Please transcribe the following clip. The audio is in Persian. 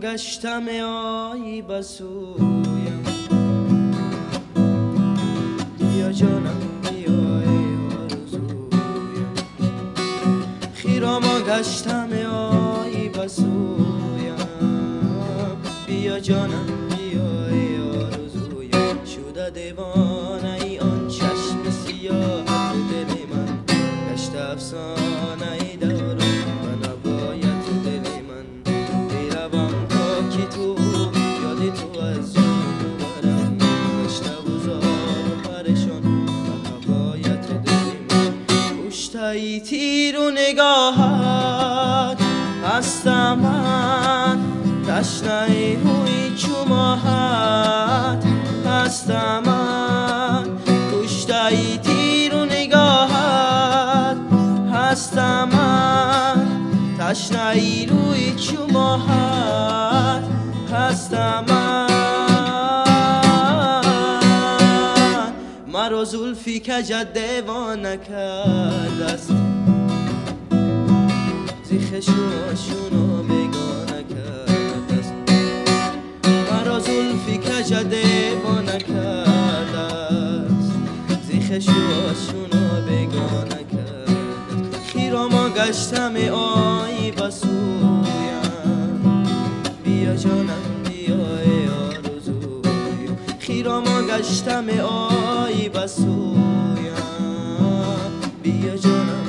گشتم آی بسویم بیا جانم بیا ای آرزویم خیراما گشتم آی بسویم بیا جانم بیا ای آرزویم شده دیوانه ای آن چشم سیاه دل من گشت افسانه ای دارم و نباید دل من بیروم تا کی تو یاد تو از جان ببرم گشته بزار و پرشان و نباید دل من کشته تیر و نگاهت هستم من تشنه روی چماهت هستم من کشته تیر و نگاهت هستم من تشنه روی چماهت هستم من مرا زلفی کجت دیوانه کرده است زیخش و آشونو بگانه کرده است مرا زلفی کجت دیوانه کرده است زیخش و آشونو بگانه کرده است خیراما گشتم آی بسویم بیا جانم بیا ای آرزویم خیراما گشتم آی بسویم بیا جانم